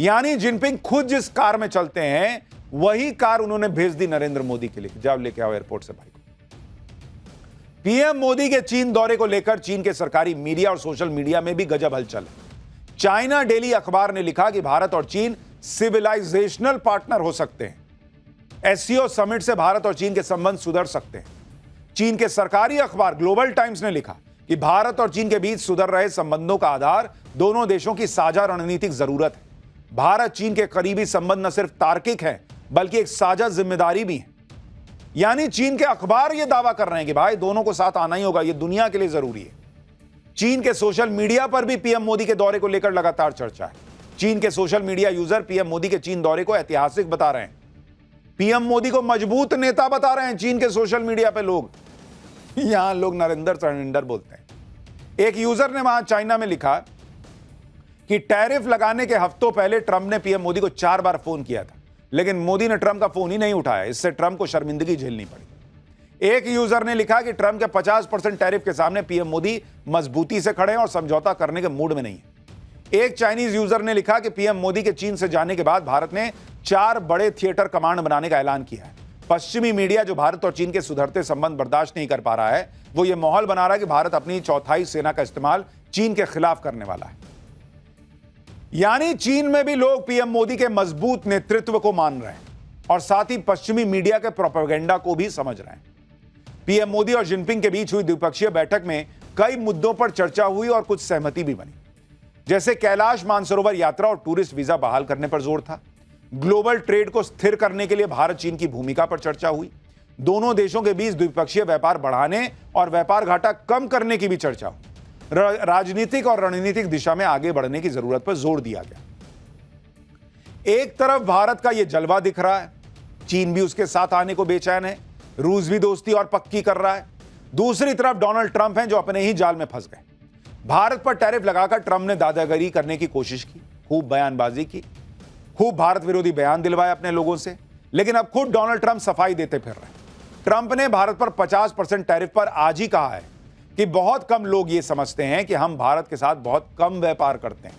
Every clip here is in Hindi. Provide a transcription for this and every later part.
यानी जिनपिंग खुद जिस कार में चलते हैं वही कार उन्होंने भेज दी नरेंद्र मोदी के लिए, जाओ लेके आओ एयरपोर्ट से भाई को। पीएम मोदी के चीन दौरे को लेकर चीन के सरकारी मीडिया और सोशल मीडिया में भी गजब हलचल है। चाइना डेली अखबार ने लिखा कि भारत और चीन सिविलाइजेशनल पार्टनर हो सकते हैं। एससीओ समिट से भारत और चीन के संबंध सुधर सकते हैं। चीन के सरकारी अखबार ग्लोबल टाइम्स ने लिखा कि भारत और चीन के बीच सुधर रहे संबंधों का आधार दोनों देशों की साझा रणनीतिक जरूरत है। भारत चीन के करीबी संबंध न सिर्फ तार्किक है बल्कि एक साझा जिम्मेदारी भी है। यानी चीन के अखबार यह दावा कर रहे हैं कि भाई दोनों को साथ आना ही होगा, यह दुनिया के लिए जरूरी है। चीन के सोशल मीडिया पर भी पीएम मोदी के दौरे को लेकर लगातार चर्चा है। चीन के social media user PM Modi के चीन दौरे को ऐतिहासिक बता रहे हैं। पीएम मोदी को मजबूत नेता बता रहे हैं चीन के सोशल मीडिया पे लोग। यहां लोग नरेंद्र सरेंडर बोलते हैं। एक यूजर ने वहां चाइना में लिखा कि टैरिफ लगाने के हफ्तों पहले ट्रंप ने पीएम मोदी को 4 बार फोन किया था, लेकिन मोदी ने ट्रंप का फोन ही नहीं उठाया। इससे ट्रंप को शर्मिंदगी झेलनी पड़ी। एक यूजर ने लिखा कि ट्रंप के 50% टैरिफ के सामने पीएम मोदी मजबूती से खड़े हैं और समझौता करने के मूड में नहीं है। एक चाइनीज यूजर ने लिखा कि पीएम मोदी के चीन से जाने के बाद भारत ने 4 बड़े थिएटर कमांड बनाने का ऐलान किया है। पश्चिमी मीडिया जो भारत और चीन के सुधरते संबंध बर्दाश्त नहीं कर पा रहा है, वो ये माहौल बना रहा है कि भारत अपनी चौथाई सेना का इस्तेमाल चीन के खिलाफ करने वाला है। यानी चीन में भी लोग पीएम मोदी के मजबूत नेतृत्व को मान रहे हैं और साथ ही पश्चिमी मीडिया के प्रोपेगेंडा को भी समझ रहे हैं। पीएम मोदी और जिनपिंग के बीच हुई द्विपक्षीय बैठक में कई मुद्दों पर चर्चा हुई और कुछ सहमति भी बनी, जैसे कैलाश मानसरोवर यात्रा और टूरिस्ट वीजा बहाल करने पर जोर था। ग्लोबल ट्रेड को स्थिर करने के लिए भारत चीन की भूमिका पर चर्चा हुई। दोनों देशों के बीच द्विपक्षीय व्यापार बढ़ाने और व्यापार घाटा कम करने की भी चर्चा हुई। राजनीतिक और रणनीतिक दिशा में आगे बढ़ने की जरूरत पर जोर दिया गया। एक तरफ भारत का यह जलवा दिख रहा है, चीन भी उसके साथ आने को बेचैन है, रूस भी दोस्ती और पक्की कर रहा है। दूसरी तरफ डोनाल्ड ट्रंप हैं जो अपने ही जाल में फंस गए। भारत पर टैरिफ लगाकर ट्रंप ने दादागिरी करने की कोशिश की, खूब बयानबाजी की, खूब भारत विरोधी बयान दिलवाए अपने लोगों से, लेकिन अब खुद डोनाल्ड ट्रंप सफाई देते फिर रहे हैं। ट्रंप ने भारत पर 50% टैरिफ पर आज ही कहा है कि बहुत कम लोग ये समझते हैं कि हम भारत के साथ बहुत कम व्यापार करते हैं।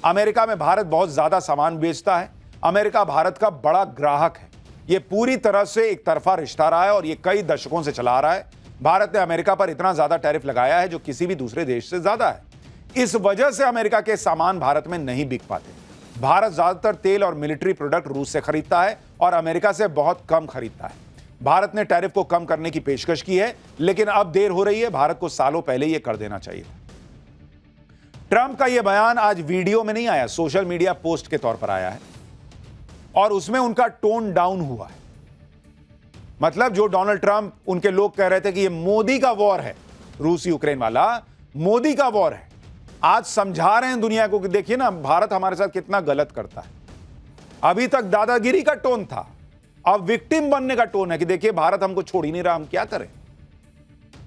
अमेरिका में भारत बहुत ज्यादा सामान बेचता है। अमेरिका भारत का बड़ा ग्राहक है। यह पूरी तरह से एक तरफा रिश्ता रहा है और यह कई दशकों से चला आ रहा है। भारत ने अमेरिका पर इतना ज्यादा टैरिफ लगाया है जो किसी भी दूसरे देश से ज्यादा है। इस वजह से अमेरिका के सामान भारत में नहीं बिक पाते। भारत ज्यादातर तेल और मिलिट्री प्रोडक्ट रूस से खरीदता है और अमेरिका से बहुत कम खरीदता है। भारत ने टैरिफ को कम करने की पेशकश की है, लेकिन अब देर हो रही है। भारत को सालों पहले यह कर देना चाहिए। ट्रंप का यह बयान आज वीडियो में नहीं आया, सोशल मीडिया पोस्ट के तौर पर आया है और उसमें उनका टोन डाउन हुआ है। मतलब जो डोनाल्ड ट्रंप, उनके लोग कह रहे थे कि यह मोदी का वॉर है, रूस यूक्रेन वाला मोदी का वॉर है, आज समझा रहे हैं दुनिया को कि देखिए ना भारत हमारे साथ कितना गलत करता है। अभी तक दादागिरी का टोन था, अब विक्टिम बनने का टोन है कि देखिए भारत हमको छोड़ ही नहीं रहा, हम क्या करें।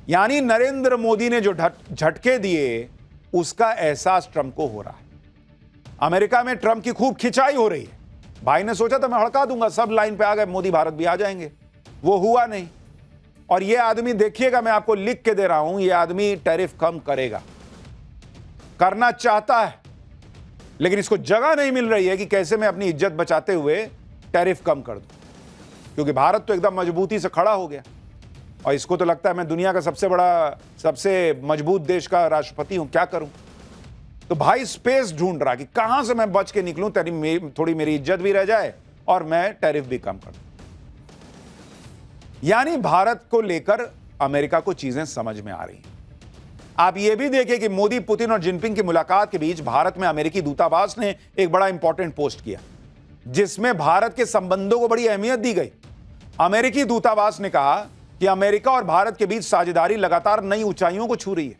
यानी नरेंद्र मोदी ने जो झटके दिए उसका एहसास ट्रंप को हो रहा है। अमेरिका में ट्रंप की खूब खिंचाई हो रही है। भाई ने सोचा था मैं हड़का दूंगा, सब लाइन पे आ गए, मोदी भारत भी आ जाएंगे, वो हुआ नहीं। और यह आदमी देखिएगा, मैं आपको लिख के दे रहा हूं, यह आदमी टैरिफ कम करेगा, करना चाहता है, लेकिन इसको जगह नहीं मिल रही है कि कैसे मैं अपनी इज्जत बचाते हुए टैरिफ कम कर दूं, क्योंकि भारत तो एकदम मजबूती से खड़ा हो गया और इसको तो लगता है मैं दुनिया का सबसे बड़ा, सबसे मजबूत देश का राष्ट्रपति हूं, क्या करूं। तो भाई स्पेस ढूंढ रहा कि कहां से मैं बच के निकलूं, थोड़ी मेरी इज्जत भी रह जाए और मैं टैरिफ भी कम कर दूं। यानी भारत को लेकर अमेरिका को चीजें समझ में आ रही हैं। आप यह भी देखें कि मोदी, पुतिन और जिनपिंग की मुलाकात के बीच भारत में अमेरिकी दूतावास ने एक बड़ा इंपॉर्टेंट पोस्ट किया जिसमें भारत के संबंधों को बड़ी अहमियत दी गई। अमेरिकी दूतावास ने कहा कि अमेरिका और भारत के बीच साझेदारी लगातार नई ऊंचाइयों को छू रही है।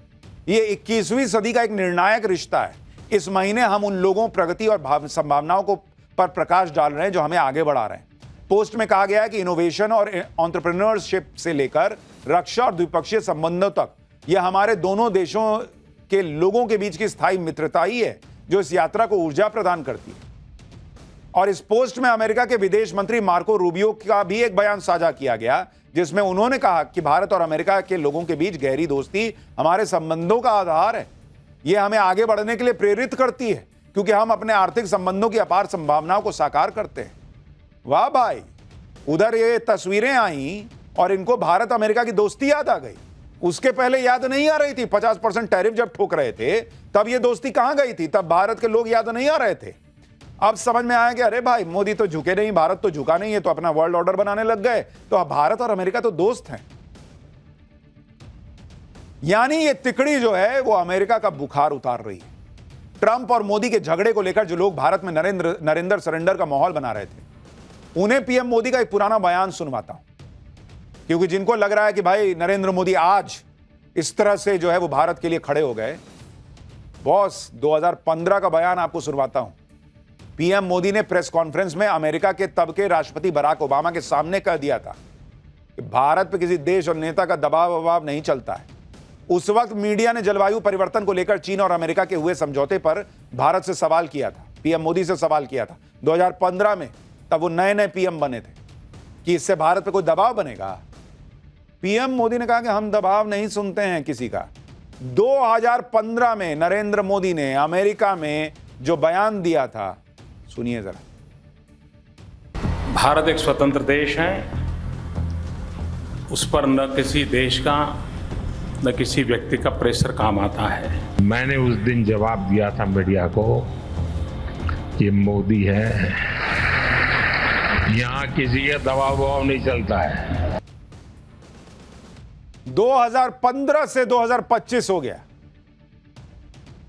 यह 21वीं सदी का एक निर्णायक रिश्ता है। इस महीने हम उन लोगों, प्रगति और संभावनाओं को पर प्रकाश डाल रहे हैं जो हमें आगे बढ़ा रहे हैं। पोस्ट में कहा गया है कि इनोवेशन और एंटरप्रेन्योरशिप से लेकर रक्षा और द्विपक्षीय संबंधों तक यह हमारे दोनों देशों के लोगों के बीच की स्थायी मित्रता ही है जो इस यात्रा को ऊर्जा प्रदान करती है। और इस पोस्ट में अमेरिका के विदेश मंत्री मार्को रूबियो का भी एक बयान साझा किया गया जिसमें उन्होंने कहा कि भारत और अमेरिका के लोगों के बीच गहरी दोस्ती हमारे संबंधों का आधार है। यह हमें आगे बढ़ने के लिए प्रेरित करती है। क्योंकि हम अपने आर्थिक संबंधों की अपार संभावनाओं को साकार करते हैं। वाह भाई, उधर ये तस्वीरें आई और इनको भारत अमेरिका की दोस्ती याद आ गई। उसके पहले याद नहीं आ रही थी। 50% टैरिफ जब ठोक रहे थे तब ये दोस्ती कहां गई थी? तब भारत के लोग याद नहीं आ रहे थे। अब समझ में आया कि अरे भाई, मोदी तो झुके नहीं, भारत तो झुका नहीं है, तो अपना वर्ल्ड ऑर्डर बनाने लग गए। तो अब भारत और अमेरिका तो दोस्त हैं। यानी ये तिकड़ी जो है वो अमेरिका का बुखार उतार रही है। ट्रंप और मोदी के झगड़े को लेकर जो लोग भारत में नरेंद्र सरेंडर का माहौल बना रहे थे, उन्हें पीएम मोदी का एक पुराना बयान सुनवाता हूं, क्योंकि जिनको लग रहा है कि भाई नरेंद्र मोदी आज इस तरह से जो है वो भारत के लिए खड़े हो गए, बॉस 2015 का बयान आपको सुनवाता हूं। पीएम मोदी ने प्रेस कॉन्फ्रेंस में अमेरिका के तब के राष्ट्रपति बराक ओबामा के सामने कह दिया था कि भारत पर किसी देश और नेता का दबाव नहीं चलता है। उस वक्त मीडिया ने जलवायु परिवर्तन को लेकर चीन और अमेरिका के हुए समझौते पर भारत से सवाल किया था, पीएम मोदी से सवाल किया था 2015 में। तब वो नए नए पीएम बने थे कि इससे भारत पे कोई दबाव बनेगा। पीएम मोदी ने कहा कि हम दबाव नहीं सुनते हैं किसी का। 2015 में नरेंद्र मोदी ने अमेरिका में जो बयान दिया था, सुनिए जरा। भारत एक स्वतंत्र देश है, उस पर न किसी देश का न किसी व्यक्ति का प्रेशर काम आता है। मैंने उस दिन जवाब दिया था मीडिया को, ये मोदी है, यहां किसी का दबाव नहीं चलता है। 2015 से 2025 हो गया।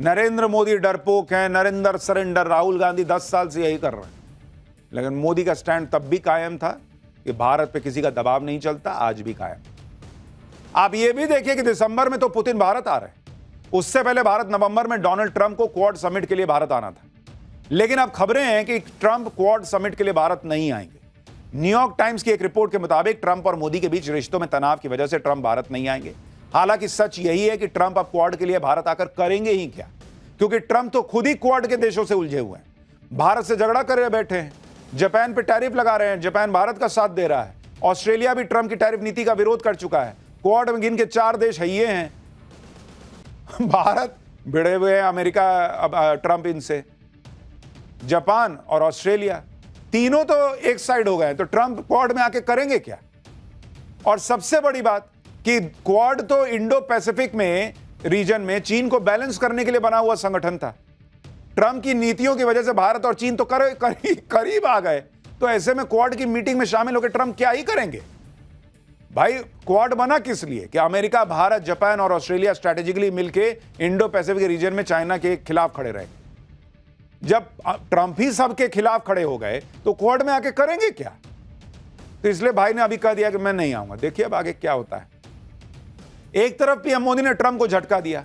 नरेंद्र मोदी डरपोक हैं, नरेंद्र सरेंडर, राहुल गांधी 10 साल से यही कर रहे हैं। लेकिन मोदी का स्टैंड तब भी कायम था कि भारत पे किसी का दबाव नहीं चलता, आज भी कायम। आप ये भी देखिए कि दिसंबर में तो पुतिन भारत आ रहे हैं। उससे पहले भारत नवंबर में डोनाल्ड ट्रंप को क्वाड समिट के लिए भारत आना था। लेकिन अब खबरें हैं कि ट्रंप क्वाड समिट के लिए भारत नहीं आएंगे। न्यूयॉर्क टाइम्स की एक रिपोर्ट के मुताबिक ट्रंप और मोदी के बीच रिश्तों में तनाव की वजह से ट्रंप भारत नहीं आएंगे। हालांकि सच यही है कि ट्रंप अब क्वाड के लिए भारत आकर करेंगे ही क्या, क्योंकि ट्रंप तो खुद ही क्वाड के देशों से उलझे हुए हैं, भारत से झगड़ा कर बैठे हैं, जापान पे टैरिफ लगा रहे हैं, जापान भारत का साथ दे रहा है, ऑस्ट्रेलिया भी ट्रंप की टैरिफ नीति का विरोध कर चुका है। क्वाड में गिन के 4 देश है ये हैं। भारत भिड़े हुए हैं अमेरिका, ट्रंप इनसे, जापान और ऑस्ट्रेलिया तीनों तो एक साइड हो गए। तो ट्रंप क्वाड में आके करेंगे क्या? और सबसे बड़ी बात कि क्वाड तो इंडो पैसिफिक में रीजन में चीन को बैलेंस करने के लिए बना हुआ संगठन था। ट्रंप की नीतियों की वजह से भारत और चीन तो करीब आ गए। तो ऐसे में क्वाड की मीटिंग में शामिल होकर ट्रंप क्या ही करेंगे? भाई क्वाड बना किस लिए? कि अमेरिका, भारत, जापान और ऑस्ट्रेलिया स्ट्रैटेजिकली मिलके इंडो पैसिफिक रीजन में चाइना के खिलाफ खड़े रहे। जब ट्रंप ही सबके खिलाफ खड़े हो गए तो क्वाड में आके करेंगे क्या? तो इसलिए भाई ने अभी कह दिया कि मैं नहीं आऊंगा। देखिए अब आगे क्या होता है। एक तरफ पीएम मोदी ने ट्रंप को झटका दिया